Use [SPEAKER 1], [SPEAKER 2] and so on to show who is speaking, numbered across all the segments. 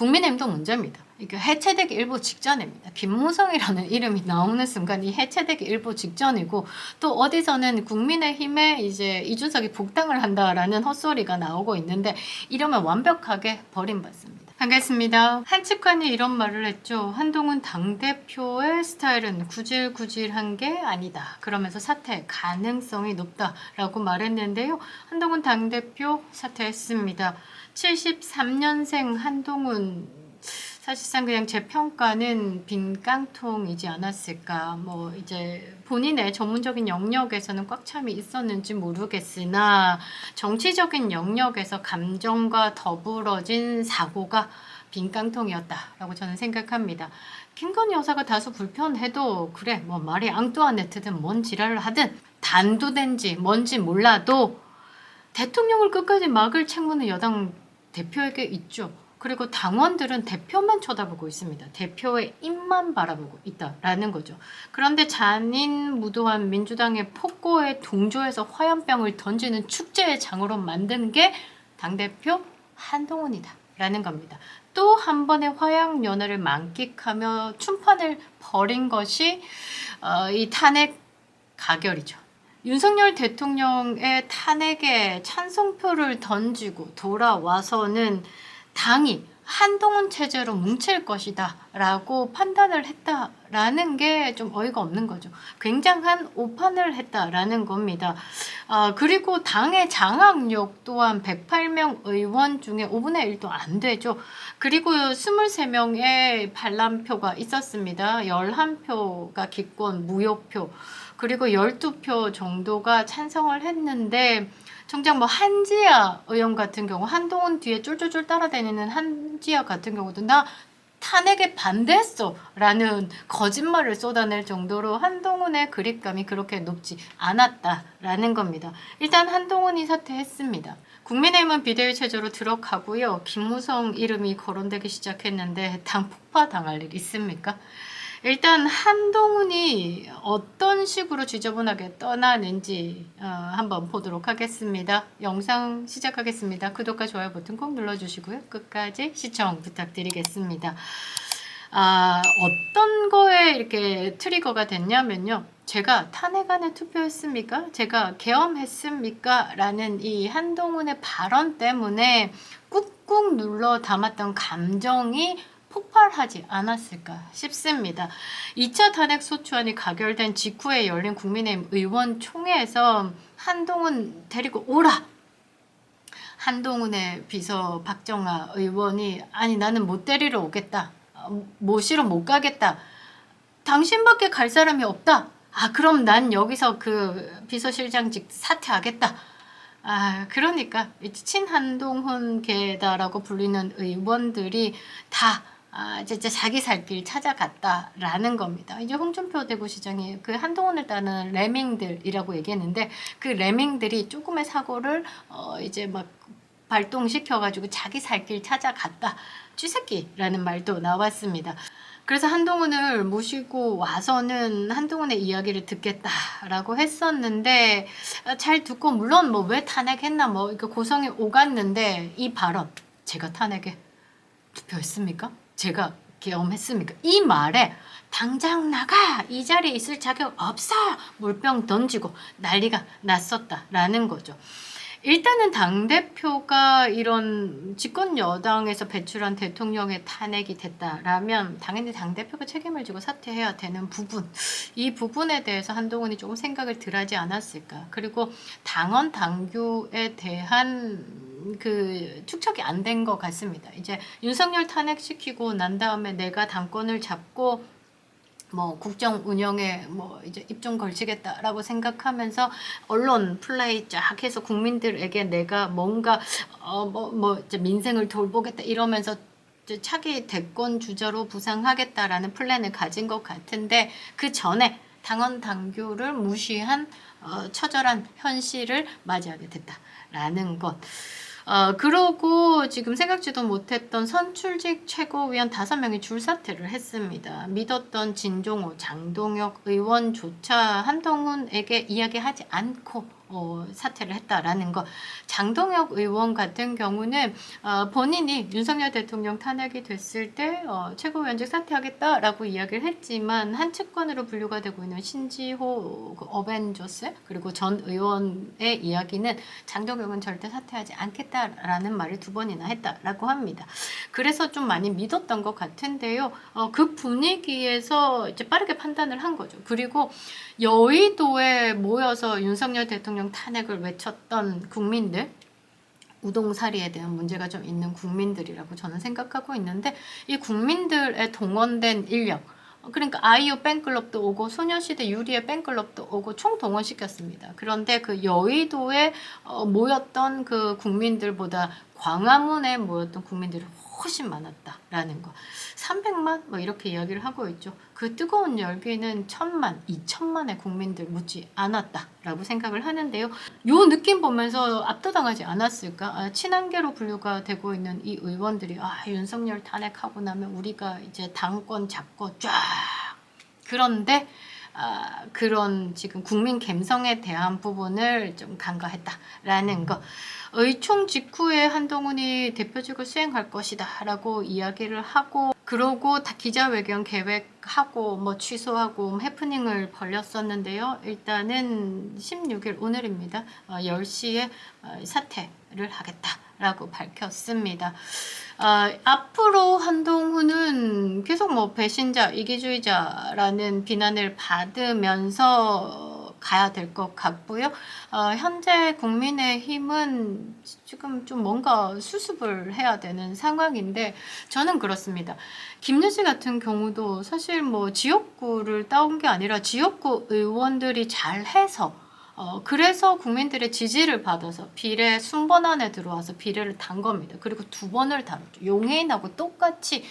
[SPEAKER 1] 국민의힘도 문제입니다. 이게 해체되기 일보 직전입니다. 김무성이라는 이름이 나오는 순간 이 해체되기 일보 직전이고, 또 어디서는 국민의힘에 이제 이준석이 복당을 한다라는 헛소리가 나오고 있는데, 이러면 완벽하게 버림받습니다. 반갑습니다. 한측관이 이런 말을 했죠. 한동훈 당대표의 스타일은 구질구질한 게 아니다. 그러면서 사퇴 가능성이 높다라고 말했는데요. 한동훈 당대표 사퇴했습니다. 73년생 한동훈, 사실상 그냥 제 평가는 빈 깡통이지 않았을까. 뭐 이제 본인의 전문적인 영역에서는 꽉 참이 있었는지 모르겠으나 정치적인 영역에서 감정과 더불어진 사고가 빈 깡통이었다라고 저는 생각합니다. 김건희 여사가 다소 불편해도 그래 뭐 마리 앙뚜아네트든 뭔 지랄을 하든 단도된지 뭔지 몰라도 대통령을 끝까지 막을 책무는 여당 대표에게 있죠. 그리고 당원들은 대표만 쳐다보고 있습니다. 대표의 입만 바라보고 있다라는 거죠. 그런데 잔인무도한 민주당의 폭거에 동조해서 화염병을 던지는 축제의 장으로 만든 게 당대표 한동훈이다 라는 겁니다. 또 한 번의 화양연화를 만끽하며 춤판을 벌인 것이 이 탄핵 가결이죠. 윤석열 대통령의 탄핵에 찬성표를 던지고 돌아와서는 당이 한동훈 체제로 뭉칠 것이다 라고 판단을 했다라는 게 좀 어이가 없는 거죠. 굉장한 오판을 했다라는 겁니다. 그리고 당의 장악력 또한 108명 의원 중에 5분의 1도 안 되죠. 그리고 23명의 반란표가 있었습니다. 11표가 기권 무효표, 그리고 12표 정도가 찬성을 했는데, 정작 뭐 한지아 의원 같은 경우, 한동훈 뒤에 쫄쫄쫄 따라다니는 한지아 같은 경우도 나 탄핵에 반대했어 라는 거짓말을 쏟아낼 정도로 한동훈의 그립감이 그렇게 높지 않았다라는 겁니다. 일단 한동훈이 사퇴했습니다. 국민의힘은 비대위 체제로 들어가고요. 김무성 이름이 거론되기 시작했는데 당 폭파당할 일 있습니까? 일단 한동훈이 어떤 식으로 지저분하게 떠나는지 한번 보도록 하겠습니다. 영상 시작하겠습니다. 구독과 좋아요 버튼 꼭 눌러주시고요. 끝까지 시청 부탁드리겠습니다. 어떤 거에 이렇게 트리거가 됐냐면요. 제가 탄핵안에 투표했습니까? 제가 계엄했습니까? 라는 이 한동훈의 발언 때문에 꾹꾹 눌러 담았던 감정이 폭발하지 않았을까 싶습니다. 2차 탄핵 소추안이 가결된 직후에 열린 국민의힘 의원총회에서 한동훈 데리고 오라! 한동훈의 비서 박정아 의원이 아니 나는 못 데리러 오겠다. 모시러 못 가겠다. 당신밖에 갈 사람이 없다. 그럼 난 여기서 그 비서실장직 사퇴하겠다. 그러니까 친한동훈계다라고 불리는 의원들이 다 진짜 자기 살 길 찾아갔다라는 겁니다. 이제 홍준표 대구시장이 그 한동훈을 따르는 레밍들이라고 얘기했는데, 그 레밍들이 조금의 사고를 이제 막 발동시켜가지고 자기 살 길 찾아갔다. 쥐새끼라는 말도 나왔습니다. 그래서 한동훈을 모시고 와서는 한동훈의 이야기를 듣겠다라고 했었는데, 잘 듣고 물론 뭐 왜 탄핵했나 뭐 이렇게 고성이 오갔는데, 이 발언 제가 탄핵에 투표했습니까? 제가 계엄했습니까? 이 말에 당장 나가! 이 자리에 있을 자격 없어! 물병 던지고 난리가 났었다라는 거죠. 일단은 당대표가 이런 집권 여당에서 배출한 대통령의 탄핵이 됐다라면 당연히 당대표가 책임을 지고 사퇴해야 되는 부분, 이 부분에 대해서 한동훈이 조금 생각을 덜하지 않았을까. 그리고 당원 당규에 대한 그 축적이 안 된 것 같습니다. 이제 윤석열 탄핵시키고 난 다음에 내가 당권을 잡고 뭐 국정 운영에 뭐 이제 입 좀 걸치겠다라고 생각하면서 언론 플레이 쫙 해서 국민들에게 내가 뭔가 이제 민생을 돌보겠다 이러면서 차기 대권 주자로 부상하겠다라는 플랜을 가진 것 같은데, 그 전에 당원 당규를 무시한 처절한 현실을 맞이하게 됐다라는 것. 그러고 지금 생각지도 못했던 선출직 최고위원 5명이 줄사퇴를 했습니다. 믿었던 진종호, 장동혁 의원조차 한동훈에게 이야기하지 않고 사퇴를 했다라는 거. 장동혁 의원 같은 경우는 본인이 윤석열 대통령 탄핵이 됐을 때 최고위원직 사퇴하겠다라고 이야기를 했지만 한측권으로 분류가 되고 있는 신지호 그 어벤져스 그리고 전 의원의 이야기는 장동혁은 절대 사퇴하지 않겠다라는 말을 2번이나 했다라고 합니다. 그래서 좀 많이 믿었던 것 같은데요. 그 분위기에서 이제 빠르게 판단을 한 거죠. 그리고 여의도에 모여서 윤석열 대통령 탄핵을 외쳤던 국민들, 우동사리에 대한 문제가 좀 있는 국민들이라고 저는 생각하고 있는데, 이 국민들의 동원된 인력, 그러니까 아이유 팬클럽도 오고 소녀시대 유리의 팬클럽도 오고 총동원시켰습니다. 그런데 그 여의도에 모였던 그 국민들보다 광화문에 모였던 국민들이 훨씬 많았다라는 거. 300만 뭐 이렇게 이야기를 하고 있죠. 그 뜨거운 열기는 1000만, 2000만의 국민들 묻지 않았다라고 생각을 하는데요. 요 느낌 보면서 압도당하지 않았을까? 친한계로 분류가 되고 있는 이 의원들이 윤석열 탄핵하고 나면 우리가 이제 당권 잡고 쫙. 그런데 그런 지금 국민 감성에 대한 부분을 좀 간과했다라는 거. 의총 직후에 한동훈이 대표직을 수행할 것이다 라고 이야기를 하고, 그러고 다 기자회견 계획하고 뭐 취소하고 해프닝을 벌였었는데요. 일단은 16일 오늘입니다. 10시에 사퇴를 하겠다라고 밝혔습니다. 앞으로 한동훈은 계속 뭐 배신자, 이기주의자라는 비난을 받으면서 가야 될 것 같고요. 현재 국민의힘은 지금 좀 뭔가 수습을 해야 되는 상황인데, 저는 그렇습니다. 김유지 같은 경우도 사실 뭐 지역구를 따온 게 아니라 지역구 의원들이 잘해서 그래서 국민들의 지지를 받아서 비례 순번 안에 들어와서 비례를 단 겁니다. 그리고 2번을 다뤘죠. 용해인하고 똑같이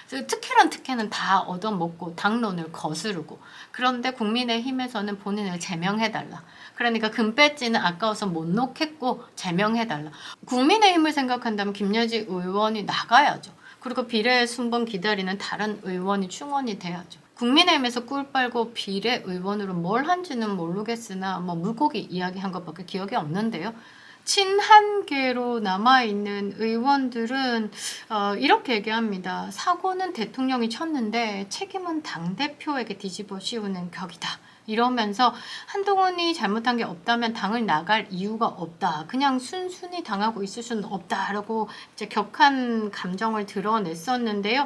[SPEAKER 1] 특혜는 다 얻어먹고 당론을 거스르고, 그런데 국민의힘에서는 본인을 제명해달라. 그러니까 금배지는 아까워서 못 놓겠고 제명해달라. 국민의힘을 생각한다면 김여지 의원이 나가야죠. 그리고 비례 순번 기다리는 다른 의원이 충원이 돼야죠. 국민의힘에서 꿀 빨고 비례 의원으로 뭘 한지는 모르겠으나 뭐 물고기 이야기한 것밖에 기억이 없는데요. 친한계로 남아있는 의원들은 이렇게 얘기합니다. 사고는 대통령이 쳤는데 책임은 당대표에게 뒤집어 씌우는 격이다. 이러면서 한동훈이 잘못한 게 없다면 당을 나갈 이유가 없다. 그냥 순순히 당하고 있을 수는 없다라고 이제 격한 감정을 드러냈었는데요.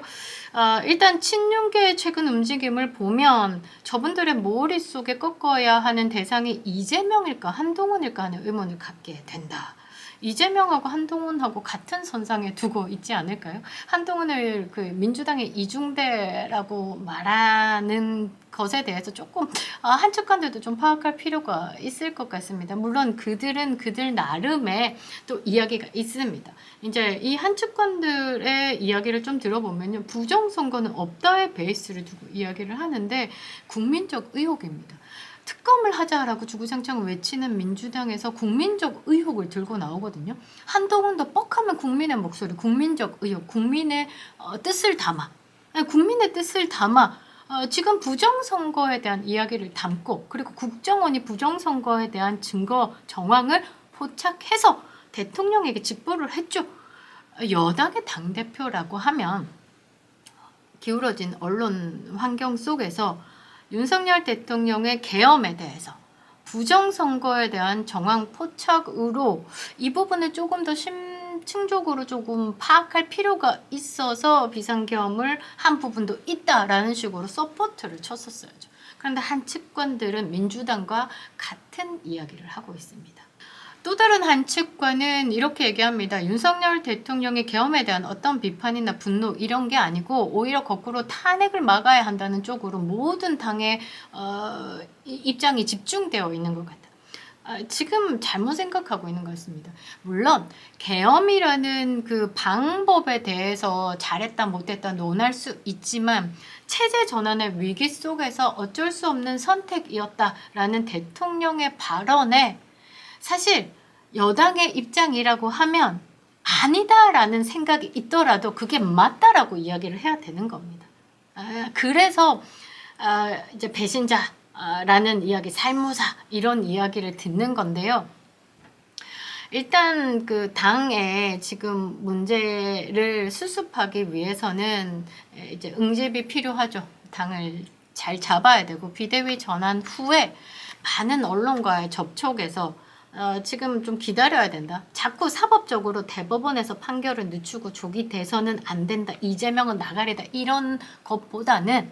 [SPEAKER 1] 일단 친윤계의 최근 움직임을 보면 저분들의 머릿속에 꺾어야 하는 대상이 이재명일까 한동훈일까 하는 의문을 갖게 된다. 이재명하고 한동훈하고 같은 선상에 두고 있지 않을까요? 한동훈을 그 민주당의 이중대라고 말하는 것에 대해서 조금 한측관들도 좀 파악할 필요가 있을 것 같습니다. 물론 그들은 그들 나름의 또 이야기가 있습니다. 이제 이 한측관들의 이야기를 좀 들어보면요, 부정선거는 없다의 베이스를 두고 이야기를 하는데 국민적 의혹입니다. 특검을 하자라고 주구장창 외치는 민주당에서 국민적 의혹을 들고 나오거든요. 한동훈도 뻑하면 국민의 목소리, 국민적 의혹, 국민의 뜻을 담아. 국민의 뜻을 담아 지금 부정선거에 대한 이야기를 담고, 그리고 국정원이 부정선거에 대한 증거 정황을 포착해서 대통령에게 직보를 했죠. 여당의 당대표라고 하면 기울어진 언론 환경 속에서 윤석열 대통령의 계엄에 대해서 부정선거에 대한 정황 포착으로 이 부분을 조금 더 심층적으로 조금 파악할 필요가 있어서 비상계엄을 한 부분도 있다라는 식으로 서포트를 쳤었어야죠. 그런데 한 측근들은 민주당과 같은 이야기를 하고 있습니다. 또 다른 한 측과는 이렇게 얘기합니다. 윤석열 대통령의 계엄에 대한 어떤 비판이나 분노 이런 게 아니고 오히려 거꾸로 탄핵을 막아야 한다는 쪽으로 모든 당의 입장이 집중되어 있는 것 같아요. 지금 잘못 생각하고 있는 것 같습니다. 물론 계엄이라는 그 방법에 대해서 잘했다 못했다 논할 수 있지만 체제 전환의 위기 속에서 어쩔 수 없는 선택이었다라는 대통령의 발언에 사실 여당의 입장이라고 하면 아니다라는 생각이 있더라도 그게 맞다라고 이야기를 해야 되는 겁니다. 그래서 이제 배신자, 라는 이야기, 살무사 이런 이야기를 듣는 건데요. 일단 그 당에 지금 문제를 수습하기 위해서는 이제 응집이 필요하죠. 당을 잘 잡아야 되고, 비대위 전환 후에 많은 언론과의 접촉에서 지금 좀 기다려야 된다. 자꾸 사법적으로 대법원에서 판결을 늦추고 조기 대선은 안 된다. 이재명은 나가리다. 이런 것보다는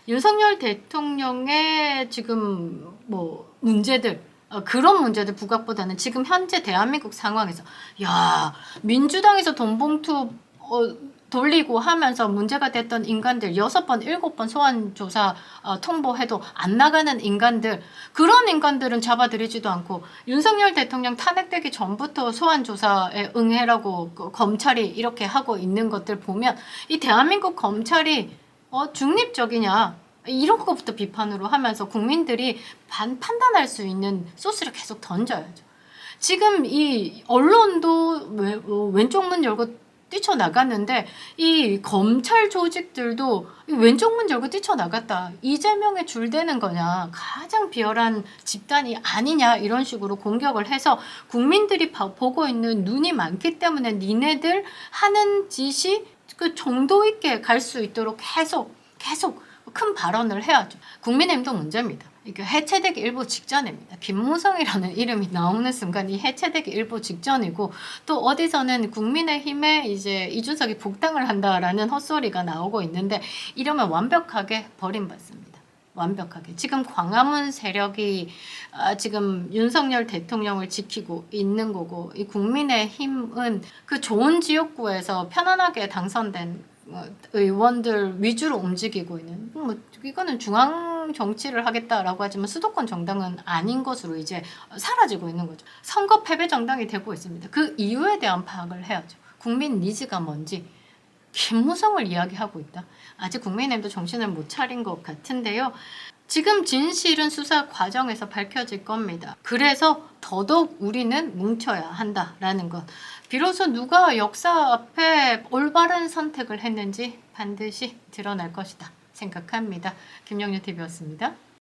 [SPEAKER 1] 윤석열 대통령의 지금 뭐 문제들, 그런 문제들 부각보다는 지금 현재 대한민국 상황에서 야, 민주당에서 돈봉투 돌리고 하면서 문제가 됐던 인간들 6번, 7번 소환조사 통보해도 안 나가는 인간들, 그런 인간들은 잡아들이지도 않고 윤석열 대통령 탄핵되기 전부터 소환조사에 응해라고 검찰이 이렇게 하고 있는 것들 보면 이 대한민국 검찰이 중립적이냐 이런 것부터 비판으로 하면서 국민들이 판단할 수 있는 소스를 계속 던져야죠. 지금 이 언론도 왼쪽 문 열고 뛰쳐나갔는데 이 검찰 조직들도 왼쪽 문 열고 뛰쳐나갔다. 이재명에 줄대는 거냐. 가장 비열한 집단이 아니냐. 이런 식으로 공격을 해서 국민들이 보고 있는 눈이 많기 때문에 니네들 하는 짓이 그 정도 있게 갈 수 있도록 계속 큰 발언을 해야죠. 국민의힘도 문제입니다. 이게 해체되기 일보 직전입니다. 김무성이라는 이름이 나오는 순간 이 해체되기 일보 직전이고, 또 어디서는 국민의힘에 이제 이준석이 복당을 한다라는 헛소리가 나오고 있는데, 이러면 완벽하게 버림받습니다. 완벽하게. 지금 광화문 세력이 지금 윤석열 대통령을 지키고 있는 거고, 이 국민의힘은 그 좋은 지역구에서 편안하게 당선된 의원들 위주로 움직이고 있는, 이거는 중앙 정치를 하겠다라고 하지만 수도권 정당은 아닌 것으로 이제 사라지고 있는 거죠. 선거 패배 정당이 되고 있습니다. 그 이유에 대한 파악을 해야죠. 국민 니즈가 뭔지. 김무성을 이야기하고 있다. 아직 국민의힘도 정신을 못 차린 것 같은데요. 지금 진실은 수사 과정에서 밝혀질 겁니다. 그래서 더더욱 우리는 뭉쳐야 한다라는 것. 비로소 누가 역사 앞에 올바른 선택을 했는지 반드시 드러날 것이다 생각합니다. 김영유 TV였습니다.